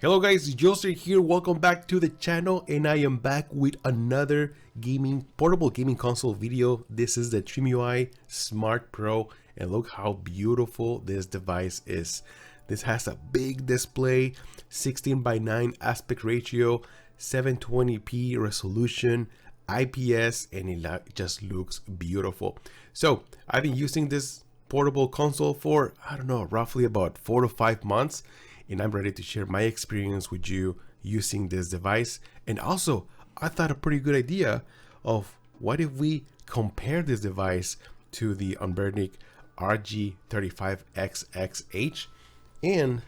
Hello guys, Joseph here. Welcome back to the channel, and I am back with another portable gaming console video. This is the TrimUI Smart Pro, and look how beautiful this device is. This has a big display, 16:9 aspect ratio, 720p resolution, IPS, and it just looks beautiful. So I've been using this portable console for, I don't know, roughly about 4 to 5 months. And I'm ready to share my experience with you using this device. And also, I thought a pretty good idea of what if we compare this device to the Anbernic RG35XX-H and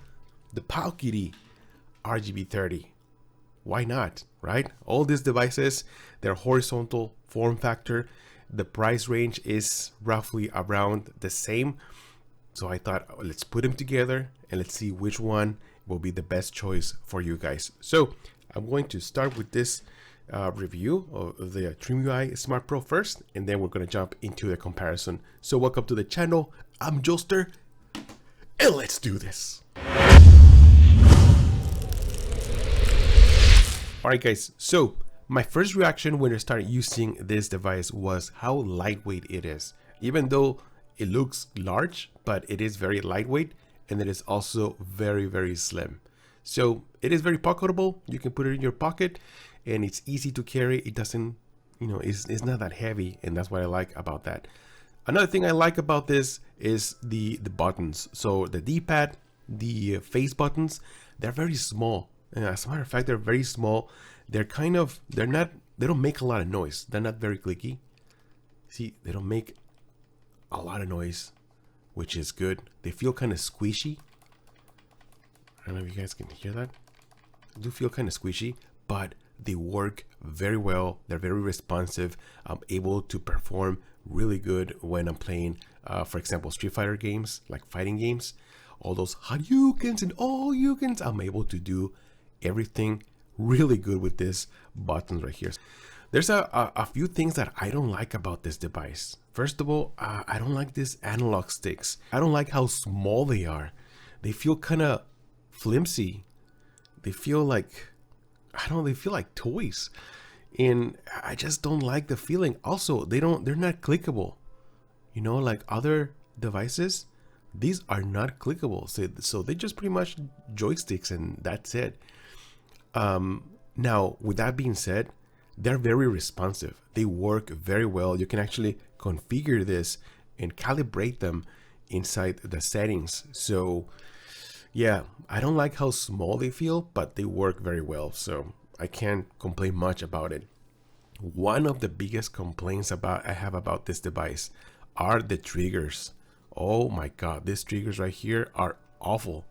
the Powkiddy RGB30. Why not, right? All these devices, they're horizontal form factor. The price range is roughly around the same. So I thought, let's put them together and let's see which one will be the best choice for you guys. So I'm going to start with this review of the TrimUI Smart Pro first, and then we're going to jump into the comparison. So welcome to the channel. I'm Joster, and let's do this. All right, guys. So my first reaction when I started using this device was how lightweight it is. Even though it looks large, but it is very lightweight, and it is also very, very slim. So it is very pocketable. You can put it in your pocket and it's easy to carry. It doesn't, it's not that heavy, and that's what I like about that. Another thing I like about this is the buttons. So the D-pad, the face buttons, they're very small. And as a matter of fact, they're very small. They don't make a lot of noise. They're not very clicky. See, they don't make a lot of noise, which is good. They feel kind of squishy. I don't know if you guys can hear that. They do feel kind of squishy, but they work very well. They're very responsive. I'm able to perform really good when I'm playing, for example, Street Fighter games, like fighting games. All those Haryukens and all Yukens, I'm able to do everything really good with this buttons right here. There's a few things that I don't like about this device. First of all, I don't like these analog sticks. I don't like how small they are. They feel kind of flimsy. They feel like, they feel like toys. And I just don't like the feeling. Also, they're not clickable. Like other devices, these are not clickable. So they just pretty much joysticks and that's it. Now, with that being said, they're very responsive. They work very well. You can actually configure this and calibrate them inside the settings. So yeah, I don't like how small they feel, but they work very well. So I can't complain much about it. One of the biggest complaints I have about this device are the triggers. Oh my God, these triggers right here are awful.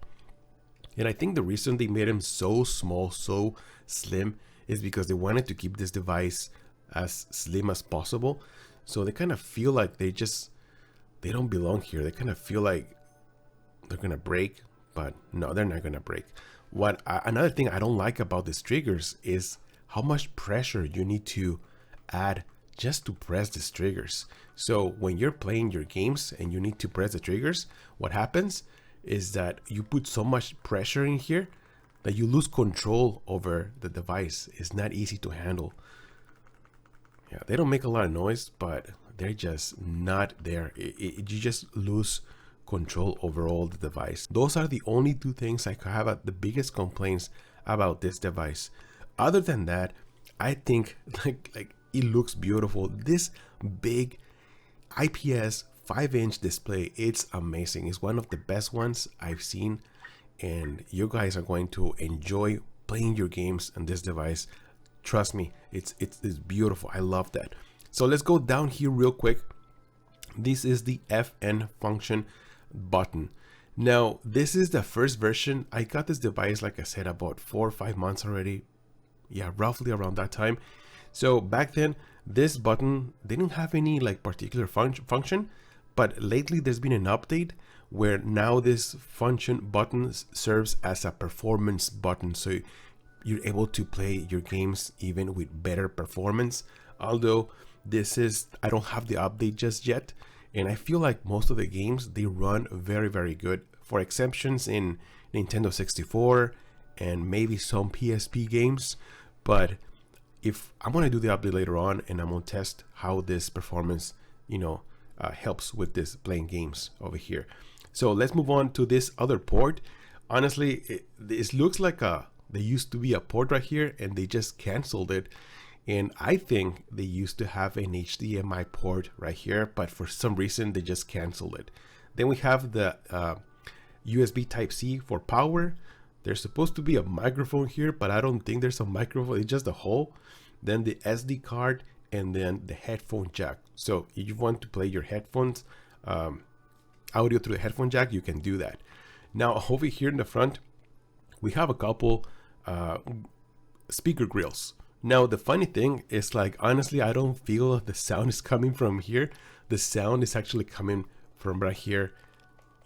And I think the reason they made them so small, so slim, is because they wanted to keep this device as slim as possible. So they kind of feel like they don't belong here. They kind of feel like they're gonna break, but no, they're not gonna break. Another thing I don't like about these triggers is how much pressure you need to add just to press these triggers. So when you're playing your games and you need to press the triggers, what happens is that you put so much pressure in here that you lose control over the device. It's not easy to handle. Yeah, they don't make a lot of noise, but they're just not there. You just lose control over all the device. Those are the only two things I have the biggest complaints about this device. Other than that, I think like it looks beautiful. This big IPS 5-inch display, it's amazing. It's one of the best ones I've seen, and you guys are going to enjoy playing your games on this device. Trust me, it's beautiful. I love that. So let's go down here real quick. This is the FN function button. Now, this is the first version. I got this device, like I said, about 4 or 5 months already. Yeah, roughly around that time. So back then, this button didn't have any like particular function, but lately there's been an update where now this function button serves as a performance button. So you're able to play your games even with better performance. Although I don't have the update just yet. And I feel like most of the games, they run very, very good. For exceptions in Nintendo 64 and maybe some PSP games. But if I'm going to do the update later on, and I'm going to test how this performance, helps with this playing games over here. So let's move on to this other port. Honestly, this looks like there used to be a port right here and they just canceled it. And I think they used to have an HDMI port right here, but for some reason they just canceled it. Then we have the USB Type-C for power. There's supposed to be a microphone here, but I don't think there's a microphone. It's just a hole. Then the SD card, and then the headphone jack. So if you want to play your headphones, audio through the headphone jack, you can do that. Now over here in the front, we have a couple speaker grills. Now the funny thing is, like, honestly, I don't feel the sound is coming from here. The sound is actually coming from right here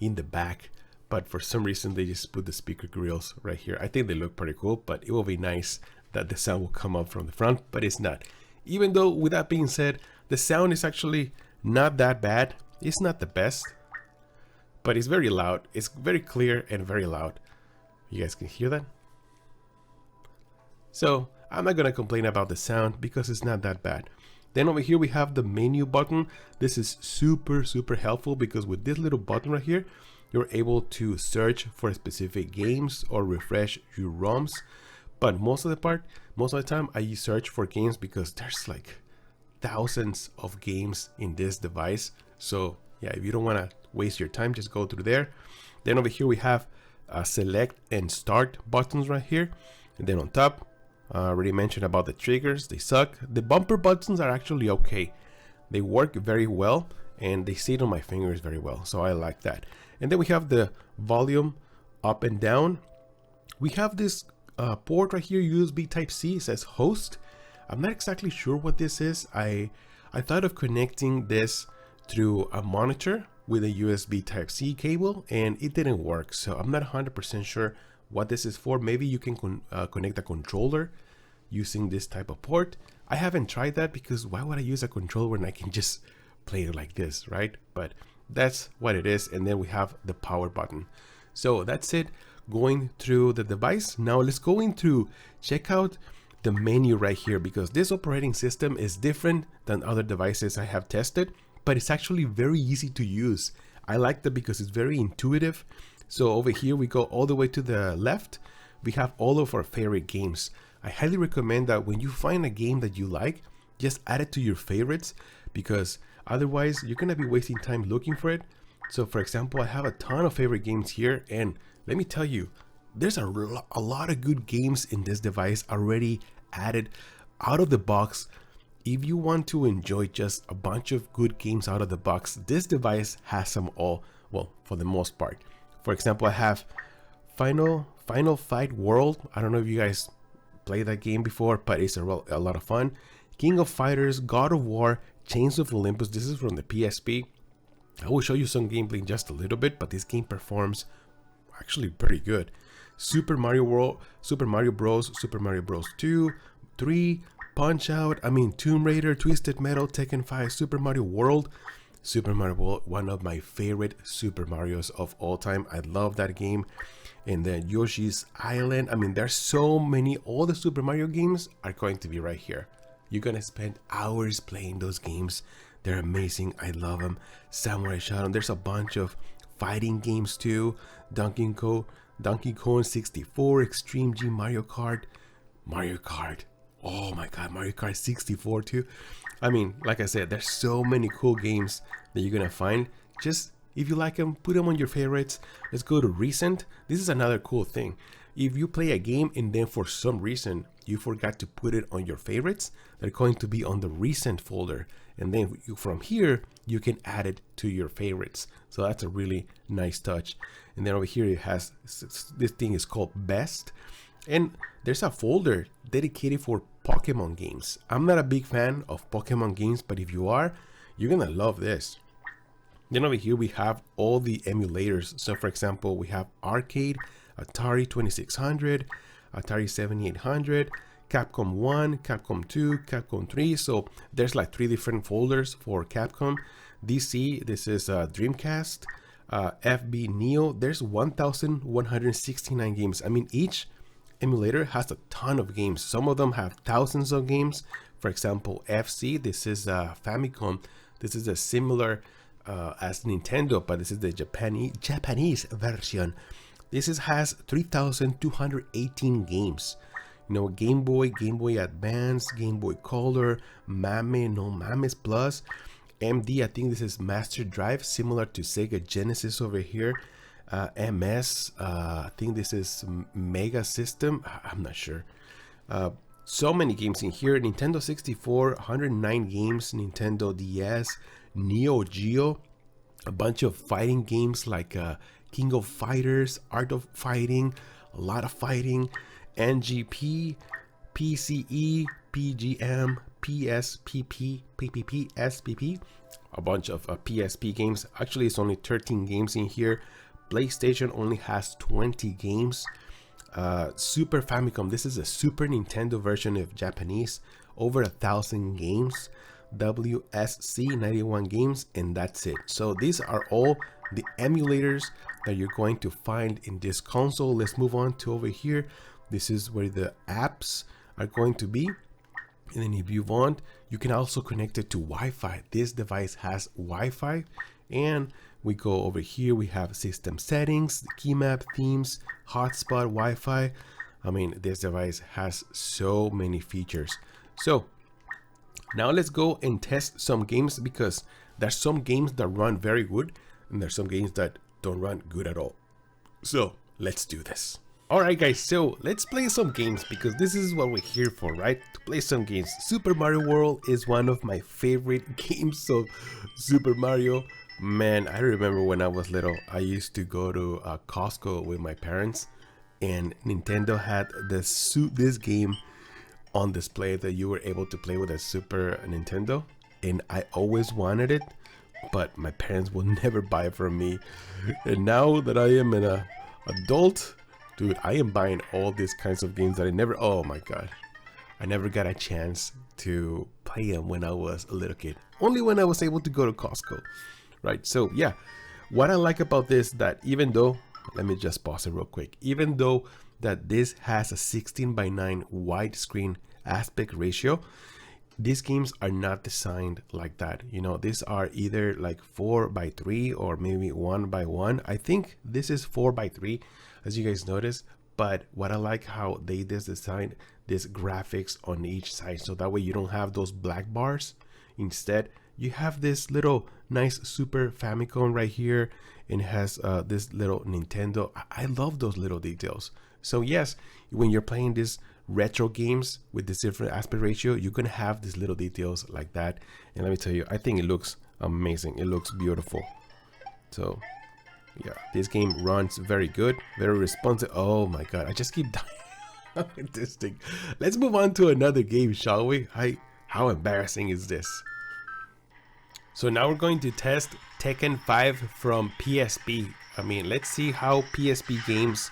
in the back. But for some reason, they just put the speaker grills right here. I think they look pretty cool, but it will be nice that the sound will come up from the front, but it's not. Even though, with that being said, the sound is actually not that bad. It's not the best, but it's very loud. It's very clear and very loud. You guys can hear that? So I'm not gonna complain about the sound because it's not that bad. Then over here we have the menu button. This is super helpful because with this little button right here, you're able to search for specific games or refresh your ROMs. But most of the time I search for games because there's like thousands of games in this device. So yeah, if you don't want to waste your time, just go through there. Then over here we have select and start buttons right here. And then on top, I already mentioned about the triggers. They suck. The bumper buttons are actually okay. They work very well and they sit on my fingers very well. So I like that. And then we have the volume up and down. We have this port right here, USB Type-C, says host. I'm not exactly sure what this is. I thought of connecting this through a monitor with a USB Type-C cable and it didn't work. So I'm not 100% sure what this is for. Maybe you can connect a controller using this type of port. I haven't tried that because why would I use a controller when I can just play it like this, right? But that's what it is. And then we have the power button. So that's it going through the device. Now let's go into check out the menu right here, because this operating system is different than other devices I have tested, but it's actually very easy to use. I like that because it's very intuitive. So over here we go all the way to the left. We have all of our favorite games. I highly recommend that when you find a game that you like, just add it to your favorites, because otherwise you're gonna be wasting time looking for it. So for example, I have a ton of favorite games here, and let me tell you, there's a lot of good games in this device already added out of the box. If you want to enjoy just a bunch of good games out of the box, this device has them all, well, for the most part. For example, I have Final Fight World. I don't know if you guys played that game before, but it's a lot of fun. King of Fighters, God of War, Chains of Olympus. This is from the PSP. I will show you some gameplay in just a little bit, but this game performs actually pretty good. Super Mario World, Super Mario Bros, Super Mario Bros 2, 3, Punch Out, Tomb Raider, Twisted Metal, Tekken 5, Super Mario World. Super Mario World, one of my favorite Super Marios of all time. I love that game. And then Yoshi's Island. There's so many. All the Super Mario games are going to be right here. You're gonna spend hours playing those games. They're amazing. I love them. Samurai Shodown. There's a bunch of fighting games too. Donkey Kong 64, Extreme G, Mario Kart. Oh my god, Mario Kart 64 too. Like I said, there's so many cool games that you're gonna find. Just if you like them, put them on your favorites. Let's go to recent. This is another cool thing. If you play a game and then for some reason you forgot to put it on your favorites, they're going to be on the recent folder. And then from here, you can add it to your favorites. So that's a really nice touch. And then over here, it has, this thing is called Best. And there's a folder dedicated for Pokemon games. I'm not a big fan of Pokemon games, but if you are, you're gonna love this. Then over here, we have all the emulators. So for example, we have Arcade, Atari 2600, Atari 7800, Capcom 1, Capcom 2, Capcom 3. So there's like 3 different folders for Capcom. DC, this is Dreamcast, FB Neo. There's 1,169 games. Each emulator has a ton of games. Some of them have thousands of games. For example, FC, this is a Famicom. This is a similar as Nintendo, but this is the Japanese version. This has 3,218 games. You know, Game Boy, Game Boy Advance, Game Boy Color, Mame, no Mames Plus, MD, I think this is Master Drive, similar to Sega Genesis over here. MS, I think this is Mega System, I'm not sure. So many games in here. Nintendo 64, 109 games, Nintendo DS, Neo Geo, a bunch of fighting games like King of Fighters, Art of Fighting, a lot of fighting, NGP, PCE, PGM, PSPP, PPP, SPP, a bunch of PSP games. Actually, it's only 13 games in here. PlayStation only has 20 games. Super Famicom, this is a Super Nintendo version of Japanese, over 1,000 games. WSC, 91 games, and that's it. So these are all the emulators that you're going to find in this console. Let's move on to over here. This is where the apps are going to be. And then if you want, you can also connect it to Wi-Fi. This device has Wi-Fi. And we go over here, we have system settings, key map, themes, hotspot, Wi-Fi. I mean, this device has so many features. So now let's go and test some games, because there's some games that run very good and there's some games that don't run good at all. So let's do this. Alright guys, so let's play some games, because this is what we're here for, right? To play some games. Super Mario World is one of my favorite games of Super Mario. Man, I remember when I was little, I used to go to Costco with my parents, and Nintendo had this game on display that you were able to play with a Super Nintendo, and I always wanted it, but my parents will never buy it from me. And now that I am an adult, dude, I am buying all these kinds of games that oh my god, I never got a chance to play them when I was a little kid. Only when I was able to go to Costco, right? So yeah, what I like about this, that even though, let me just pause it real quick, even though that this has a 16:9 widescreen aspect ratio, these games are not designed like that. You know, these are either like 4:3 or maybe 1:1. I think this is 4:3, as you guys notice. But what I like, how they design this graphics on each side, so that way you don't have those black bars. Instead, you have this little nice Super Famicom right here, and it has this little Nintendo. I love those little details. So yes, when you're playing these retro games with this different aspect ratio, you're gonna have these little details like that. And let me tell you, I think it looks amazing. It looks beautiful. So yeah, this game runs very good, very responsive. Oh my god, I just keep dying with this thing. Let's move on to another game, shall we? How embarrassing is this? So now we're going to test Tekken 5 from PSP. I mean, let's see how PSP games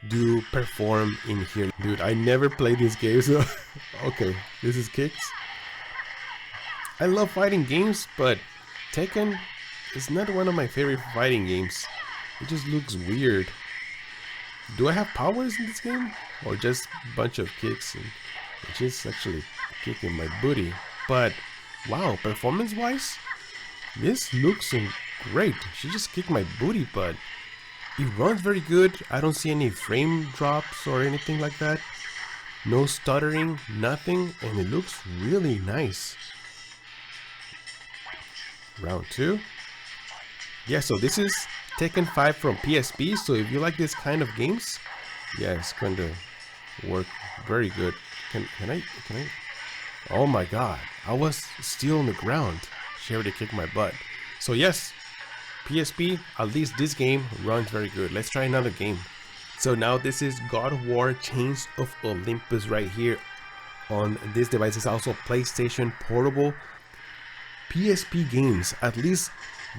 do perform in here. Dude, I never played these games. Okay, this is kicks. I love fighting games, but Tekken is not one of my favorite fighting games. It just looks weird. Do I have powers in this game? Or just a bunch of kicks and just actually kicking my booty? But wow, performance wise, this looks great. She just kicked my booty, but it runs very good. I don't see any frame drops or anything like that. No stuttering, nothing, and it looks really nice. Round 2. Yeah, so this is Tekken 5 from PSP. So if you like this kind of games, yeah, it's going to work very good. Can I? Oh my god, I was still on the ground. She already kicked my butt. So yes, PSP, at least this game runs very good. Let's try another game. So now this is God of War Chains of Olympus right here on this device. It's also PlayStation Portable. PSP games, at least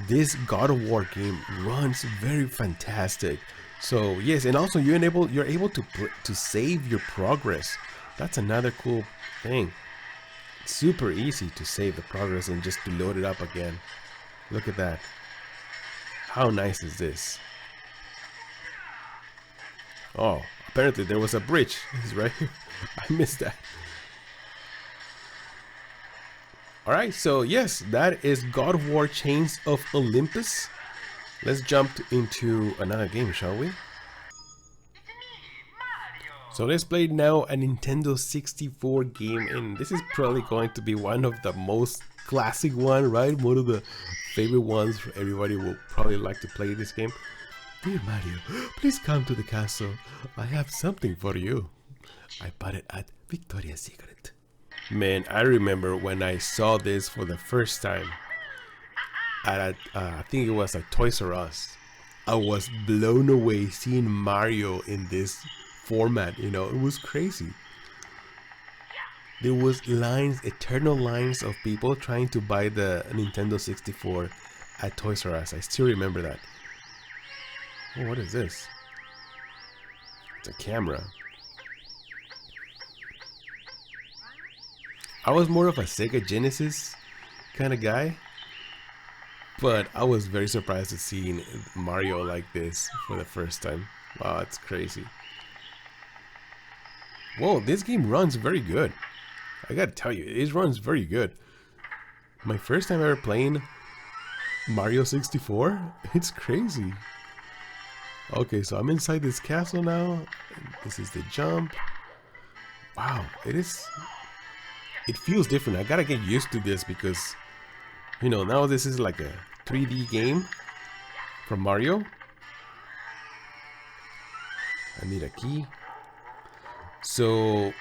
this God of War game runs very fantastic. So yes, and also you're able to save your progress. That's another cool thing. It's super easy to save the progress and just to load it up again. Look at that. How nice is this? Oh, apparently there was a bridge. It's right here. I missed that. Alright, so yes, that is God of War Chains of Olympus. Let's jump into another game, shall we? So let's play now a Nintendo 64 game, and this is probably going to be one of the most classic one, right? One of the favorite ones for everybody will probably like to play this game. Dear Mario, please come to the castle. I have something for you. I bought it at Victoria's Secret. Man, I remember when I saw this for the first time at I think it was at Toys R Us. I was blown away seeing Mario in this format, you know. It was crazy. There was lines, eternal lines of people trying to buy the Nintendo 64 at Toys R Us. I still remember that. Oh, what is this? It's a camera. I was more of a Sega Genesis kind of guy, but I was very surprised to see Mario like this for the first time. Wow, it's crazy. Whoa, this game runs very good. I gotta tell you, it runs very good. My first time ever playing Mario 64, it's crazy. Okay, so I'm inside this castle now. This is the jump. Wow, it feels different. I gotta get used to this because, you know, now this is like a 3D game from Mario. I need a key. So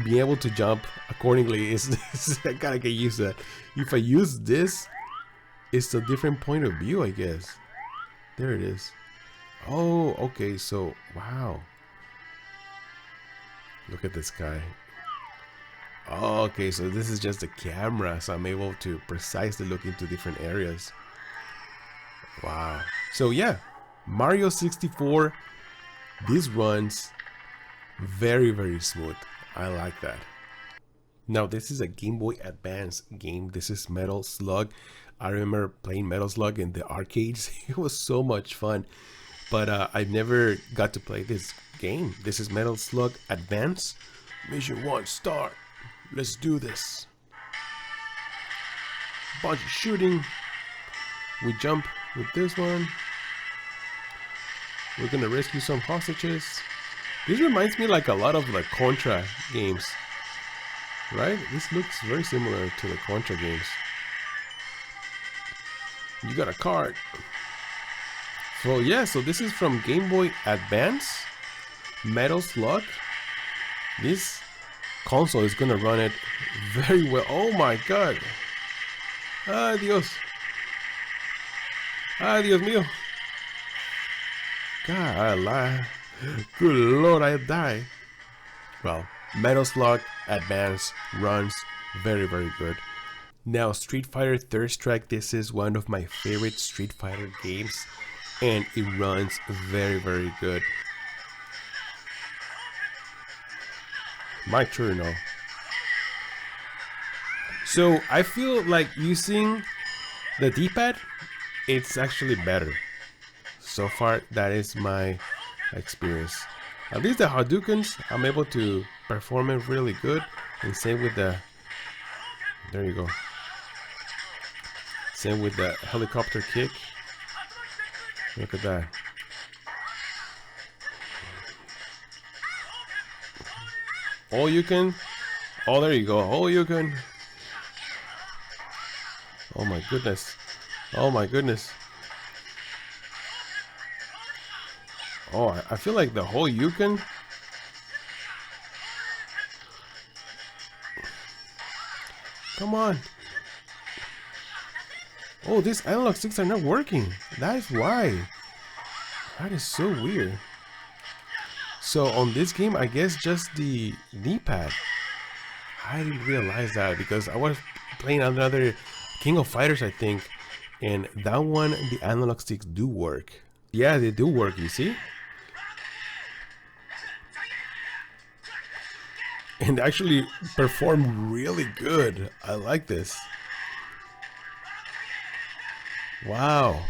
being able to jump accordingly is I gotta get used to that. If I use this, it's a different point of view, I guess. There it is. Oh, okay, so wow. Look at this guy. Oh, okay, so this is just a camera, so I'm able to precisely look into different areas. Wow. So yeah, Mario 64, this runs very, very smooth. I like that. Now this is a Game Boy Advance game. This is Metal Slug. I remember playing Metal Slug in the arcades. It was so much fun. But I never got to play this game. This is Metal Slug Advance. Mission 1, start. Let's do this. Bunch of shooting. We jump with this one. We're gonna rescue some hostages. This reminds me like a lot of the Contra games, right? This looks very similar to the Contra games. You got a card. So yeah, so this is from Game Boy Advance, Metal Slug. This console is gonna run it very well. Oh my god. Ay Dios. Ay Dios mío. God, good lord, I die. Well, Metal Slug Advance runs very, very good. Now, Street Fighter Third Strike, this is one of my favorite Street Fighter games, and it runs very, very good. My turn now. So, I feel like using the D-pad, it's actually better. So far, that is my experience. At least the Hadoukens, I'm able to perform it really good. And same with the, there you go. Same with the helicopter kick. Look at that. All you can. Oh, there you go. All you can. Oh my goodness. Oh my goodness. Oh, I feel like the whole Yukon. Come on. Oh, these analog sticks are not working. That is why. That is so weird. So on this game, I guess just the knee pad. I didn't realize that because I was playing another King of Fighters, I think, and that one, the analog sticks do work. Yeah, they do work, you see? And actually perform really good. I like this. Wow.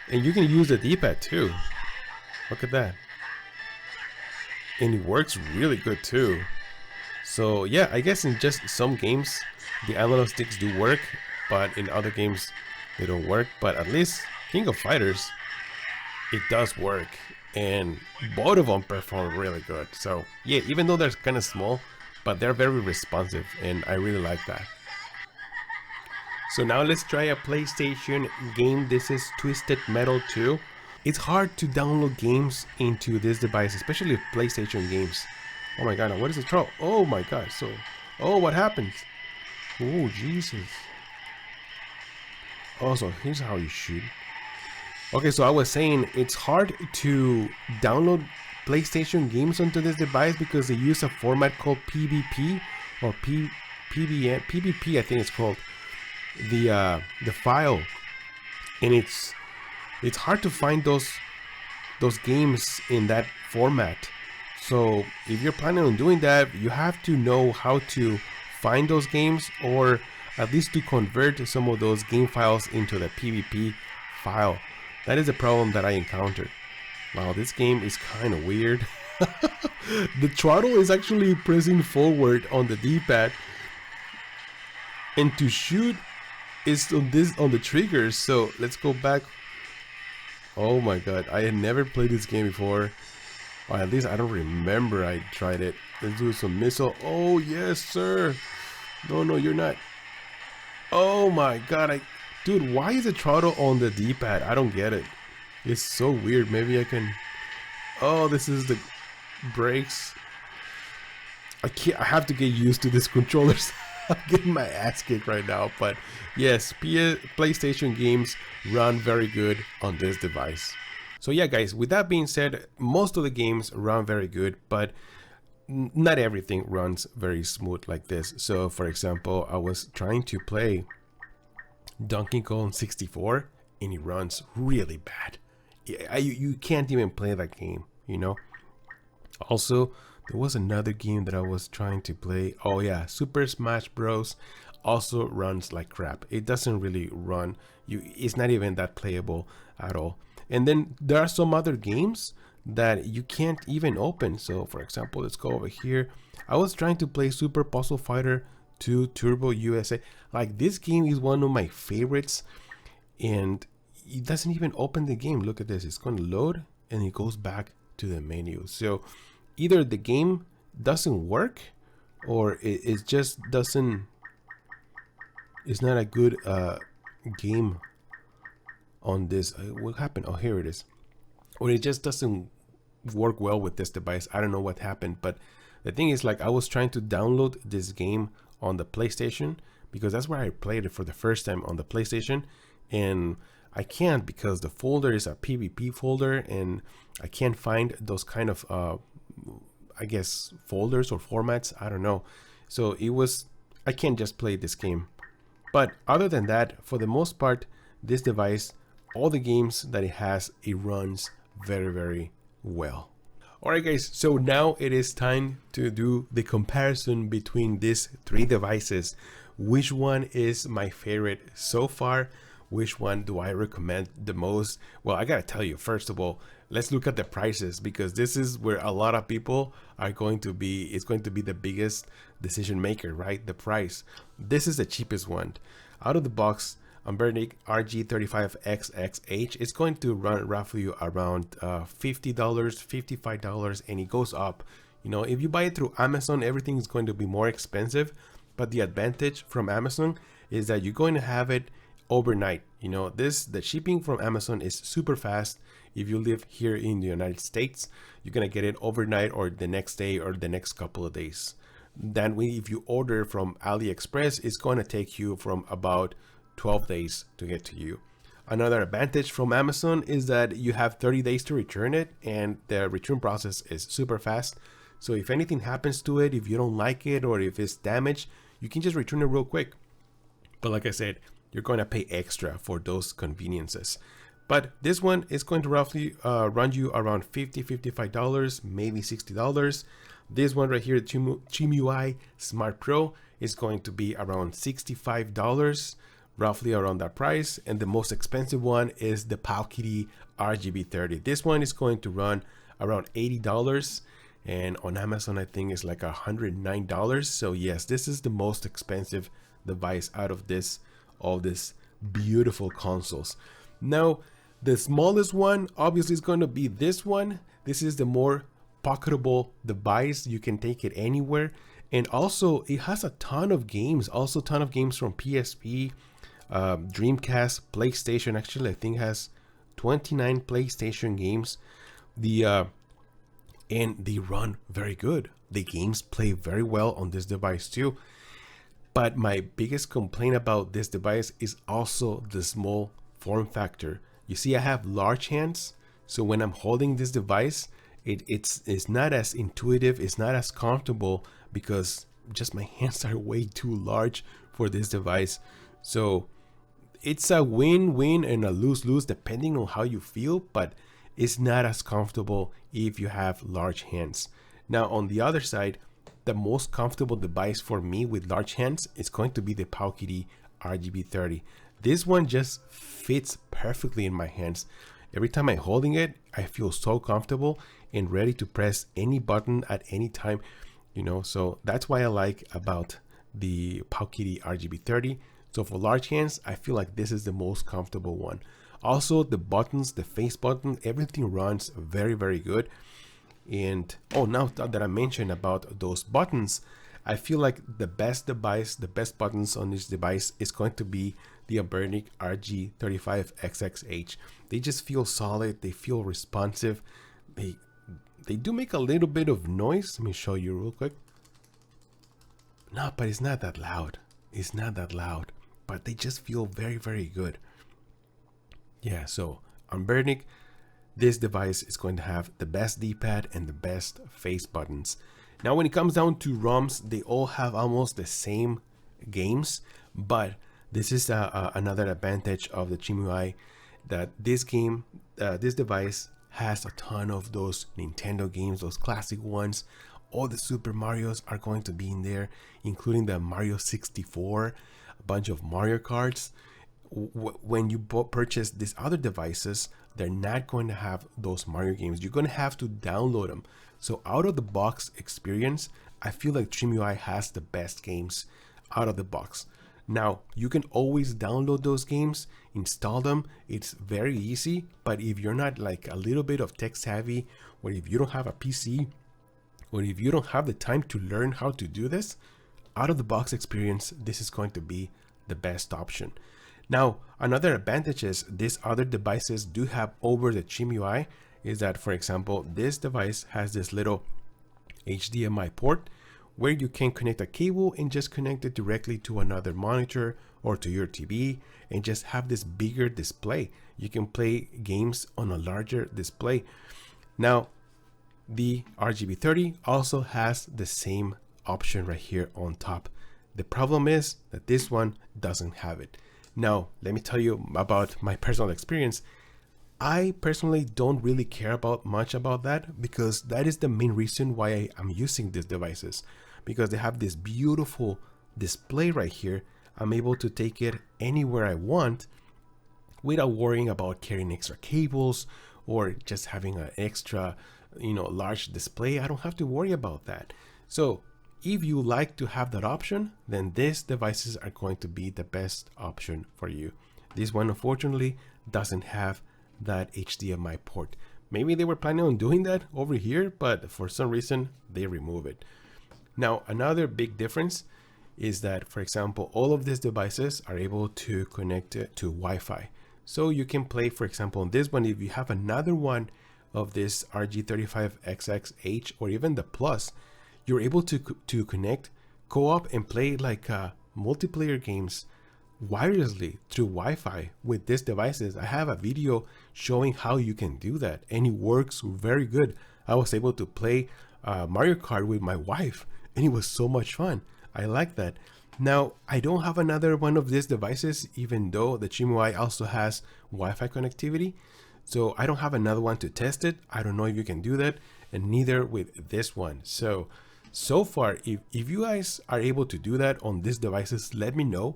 And you can use the D-pad too. Look at that. and it works really good too. So yeah, I guess in just some games the analog sticks do work, but in other games they don't work. But at least King of Fighters, it does work, and both of them perform really good. So yeah, even though they're kind of small, but they're very responsive, and I really like that. So now let's try a PlayStation game. This is Twisted Metal 2. It's hard to download games into this device, especially PlayStation games. Oh my god, what is the trouble? Oh my god, so... Oh, what happens? Oh, Jesus. Oh, so here's how you shoot. Okay, so I was saying it's hard to download PlayStation games onto this device because they use a format called PVP or PVN. PVP, I think it's called. The file, and it's hard to find those games in that format. So if you're planning on doing that, you have to know how to find those games, or at least to convert some of those game files into the PVP file. That is the problem that I encountered. Wow, this game is kind of weird. The throttle is actually pressing forward on the D-pad, and to shoot is on the triggers. So let's go back. Oh my god, I had never played this game before, or at least I don't remember I tried it. Let's do some missile. Oh yes sir. No, you're not. Oh my god, dude, why is the throttle on the D-pad? I don't get it. It's so weird. Maybe I can... Oh, this is the brakes. I have to get used to this controllers. I'm getting my ass kicked right now, but yes, PlayStation games run very good on this device. So yeah guys, with that being said, most of the games run very good, but not everything runs very smooth like this. So for example, I was trying to play Donkey Kong 64 and it runs really bad. You can't even play that game, you know. Also, there was another game that I was trying to play. Oh yeah, Super Smash Bros. Also runs like crap. It doesn't really run. It's not even that playable at all. And then there are some other games that you can't even open. So for example, let's go over here. I was trying to play Super Puzzle Fighter 2 Turbo USA. Like, this game is one of my favorites, and it doesn't even open the game. Look at this. It's going to load and it goes back to the menu. So either the game doesn't work, or it just doesn't... It's not a good game on this. What happened? Oh, here it is. Or it just doesn't work well with this device. I don't know what happened, but the thing is, like, I was trying to download this game on the PlayStation because that's where I played it for the first time, on the PlayStation, and I can't because the folder is a PVP folder, and I can't find those kind of I guess folders or formats. I don't know. So I can't just play this game. But other than that, for the most part, this device, all the games that it has, it runs very, very well. Alright guys, so now it is time to do the comparison between these three devices. Which one is my favorite so far? Which one do I recommend the most? Well, I gotta tell you, first of all, let's look at the prices, because this is where a lot of people are going to be, it's going to be the biggest decision maker, right? The price. This is the cheapest one. Out of the box, Anbernic RG35XX-H is going to run roughly around $50, $55, and it goes up. You know, if you buy it through Amazon, everything is going to be more expensive, but the advantage from Amazon is that you're going to have it overnight. You know, the shipping from Amazon is super fast. If you live here in the United States, you're gonna get it overnight or the next day or the next couple of days. Then if you order from AliExpress, it's going to take you from about 12 days to get to you. Another advantage from Amazon is that you have 30 days to return it, and the return process is super fast. So if anything happens to it, if you don't like it, or if it's damaged, you can just return it real quick. But like I said, you're going to pay extra for those conveniences. But this one is going to roughly run you around $50, $55, maybe $60. This one right here, TrimUI Smart Pro, is going to be around $65, roughly around that price. And the most expensive one is the Powkiddy RGB30. This one is going to run around $80. and on Amazon I think it's like $109. So yes, this is the most expensive device out of all this beautiful consoles. Now the smallest one obviously is going to be this one. This is the more pocketable device. You can take it anywhere, and also it has a ton of games, also a ton of games from PSP, Dreamcast, PlayStation. Actually I think has 29 PlayStation games. And they run very good. The games play very well on this device too. But my biggest complaint about this device is also the small form factor. You see, I have large hands, so when I'm holding this device, it's not as intuitive, it's not as comfortable, because just my hands are way too large for this device. So it's a win-win and a lose-lose depending on how you feel, but it's not as comfortable if you have large hands. Now on the other side, the most comfortable device for me with large hands is going to be the Powkiddy RGB30. This one just fits perfectly in my hands. Every time I'm holding it, I feel so comfortable and ready to press any button at any time, so that's why I like about the Powkiddy RGB30. So for large hands, I feel like this is the most comfortable one. Also, the buttons, the face button, everything runs very, very good. And now that I mentioned about those buttons, I feel like the best buttons on this device is going to be the Anbernic RG35XX-H. They just feel solid, they feel responsive. They do make a little bit of noise. Let me show you real quick. No, but it's not that loud. It's not that loud, but they just feel very, very good. Yeah, so Anbernic, this device is going to have the best D-pad and the best face buttons. Now, when it comes down to ROMs, they all have almost the same games, but this is another advantage of the TrimUI, that this device has a ton of those Nintendo games, those classic ones. All the Super Marios are going to be in there, including the Mario 64, a bunch of Mario Karts. When you purchase these other devices, they're not going to have those Mario games. You're going to have to download them. So out of the box experience, I feel like TrimUI has the best games out of the box. Now, you can always download those games, install them. It's very easy, but if you're not like a little bit of tech savvy, or if you don't have a PC, or if you don't have the time to learn how to do this, out of the box experience, this is going to be the best option. Now, another advantage is these other devices do have over the TrimUI is that, for example, this device has this little HDMI port where you can connect a cable and just connect it directly to another monitor or to your TV and just have this bigger display. You can play games on a larger display. Now, the RGB30 also has the same option right here on top. The problem is that this one doesn't have it. Now, let me tell you about my personal experience. I personally don't really care about much about that, because that is the main reason why I'm using these devices, because they have this beautiful display right here. I'm able to take it anywhere I want without worrying about carrying extra cables or just having an extra, large display. I don't have to worry about that. So if you like to have that option, then these devices are going to be the best option for you. This one, unfortunately, doesn't have that HDMI port. Maybe they were planning on doing that over here, but for some reason they remove it. Now, another big difference is that, for example, all of these devices are able to connect to Wi-Fi. So you can play, for example, on this one, if you have another one of this RG35XX-H or even the Plus, you're able to connect, co-op, and play like multiplayer games wirelessly through Wi-Fi with these devices. I have a video showing how you can do that, and it works very good. I was able to play Mario Kart with my wife, and it was so much fun. I like that. Now, I don't have another one of these devices, even though the TrimUI also has Wi-Fi connectivity. So I don't have another one to test it. I don't know if you can do that, and neither with this one. So far, if you guys are able to do that on these devices, let me know.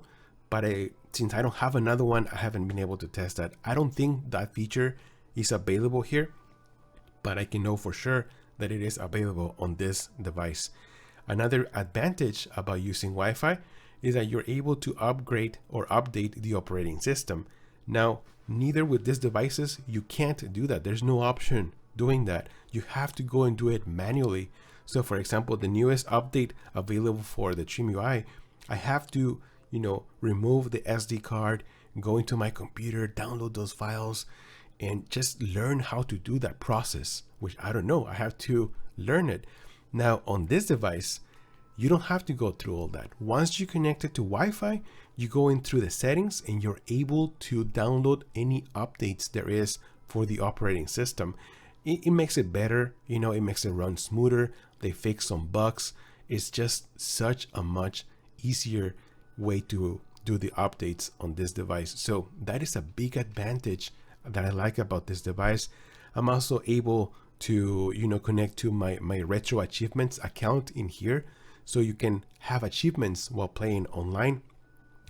But since I don't have another one, I haven't been able to test that. I don't think that feature is available here, but I can know for sure that it is available on this device. Another advantage about using Wi-Fi is that you're able to upgrade or update the operating system. Now, neither with these devices, you can't do that. There's no option doing that. You have to go and do it manually. So for example, the newest update available for the TrimUI, I have to, remove the SD card, go into my computer, download those files, and just learn how to do that process, which I don't know. I have to learn it. Now on this device, you don't have to go through all that. Once you connect it to Wi-Fi, you go in through the settings and you're able to download any updates there is for the operating system. It makes it better, it makes it run smoother. They fix some bugs. It's just such a much easier way to do the updates on this device. So that is a big advantage that I like about this device. I'm also able to, connect to my retro achievements account in here. So you can have achievements while playing online.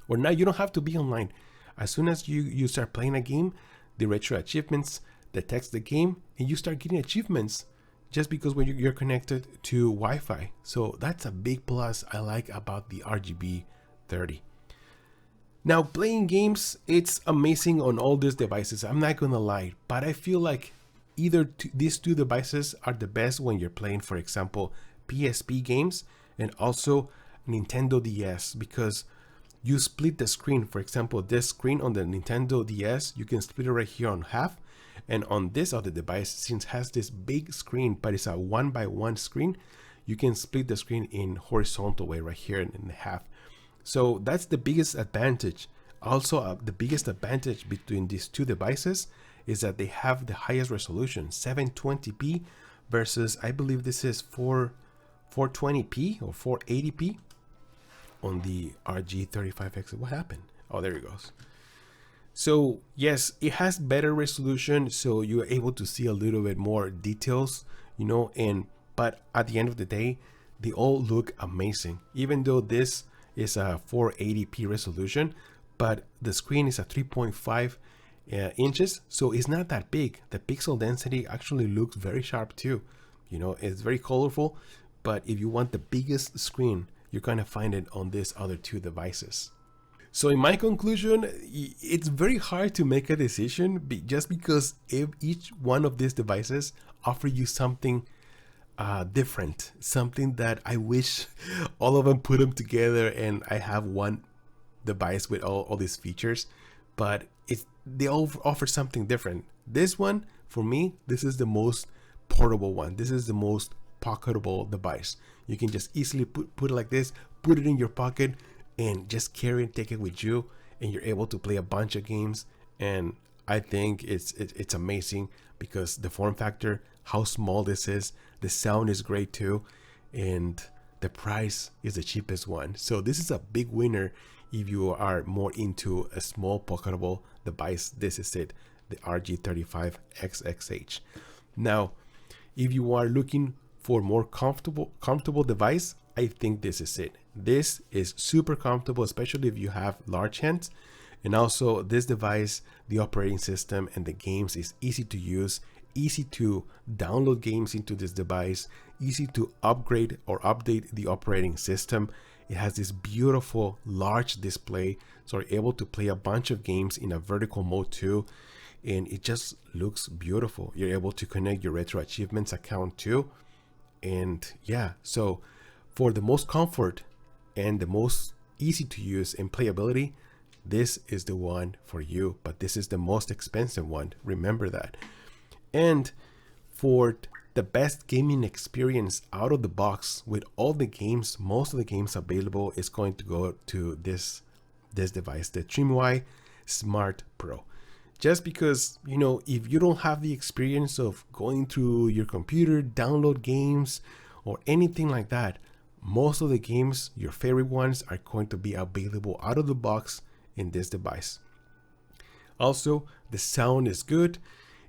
Or now you don't have to be online. As soon as you start playing a game, the retro achievements detects the game and you start getting achievements just because when you're connected to Wi-Fi. So that's a big plus I like about the RGB30. Now playing games, it's amazing on all these devices. I'm not gonna lie, but I feel like either these two devices are the best when you're playing, for example, PSP games and also Nintendo DS, because you split the screen. For example, this screen on the Nintendo DS, you can split it right here on half. And on this other device, since it has this big screen, but it's a 1x1 screen, you can split the screen in horizontal way right here in half. So that's the biggest advantage. Also, the biggest advantage between these two devices is that they have the highest resolution, 720p versus, I believe this is 420p or 480p on the RG35X. What happened? Oh, there it goes. So yes, it has better resolution, so you're able to see a little bit more details, but at the end of the day, they all look amazing. Even though this is a 480p resolution, but the screen is a 3.5 inches, so it's not that big. The pixel density actually looks very sharp too. It's very colorful, but if you want the biggest screen, you're gonna find it on these other two devices. So in my conclusion, it's very hard to make a decision just because each one of these devices offer you something different, something that I wish all of them put them together and I have one device with all these features, but they all offer something different. This one, for me, this is the most portable one. This is the most pocketable device. You can just easily put it like this, put it in your pocket, and just carry and take it with you, and you're able to play a bunch of games. And I think it's amazing because the form factor, how small this is, the sound is great too, and the price is the cheapest one. So this is a big winner if you are more into a small pocketable device. This is it, the RG35XX-H. Now, if you are looking for more comfortable device, I think this is it. This is super comfortable, especially if you have large hands. And also this device, the operating system and the games is easy to use, easy to download games into this device, easy to upgrade or update the operating system. It has this beautiful large display, so you're able to play a bunch of games in a vertical mode too. And it just looks beautiful. You're able to connect your retro achievements account too. And yeah, so for the most comfort and the most easy to use and playability, this is the one for you, but this is the most expensive one. Remember that. And for the best gaming experience out of the box with all the games, most of the games available is going to go to this device, the TrimUI Smart Pro. Just because, if you don't have the experience of going through your computer, download games or anything like that, most of the games, your favorite ones, are going to be available out of the box in this device. Also, the sound is good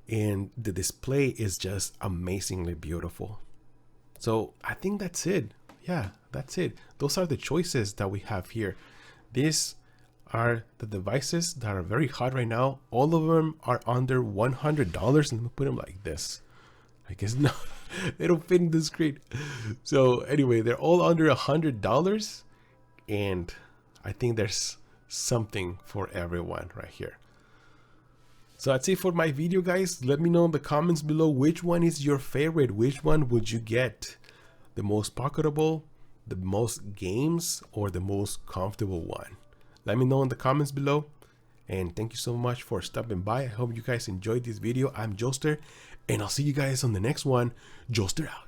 and the display is just amazingly beautiful. So I think that's it. Yeah, that's it. Those are the choices that we have here. These are the devices that are very hot right now. All of them are under $100. Let me put them like this. I guess They don't fit in the screen. So anyway, they're all under $100, and I think there's something for everyone right here. So that's it for my video, guys. Let me know in the comments below which one is your favorite. Which one would you get? The most pocketable, the most games, or the most comfortable one? Let me know in the comments below. And thank you so much for stopping by. I hope you guys enjoyed this video. I'm Joester, and I'll see you guys on the next one. Joester out.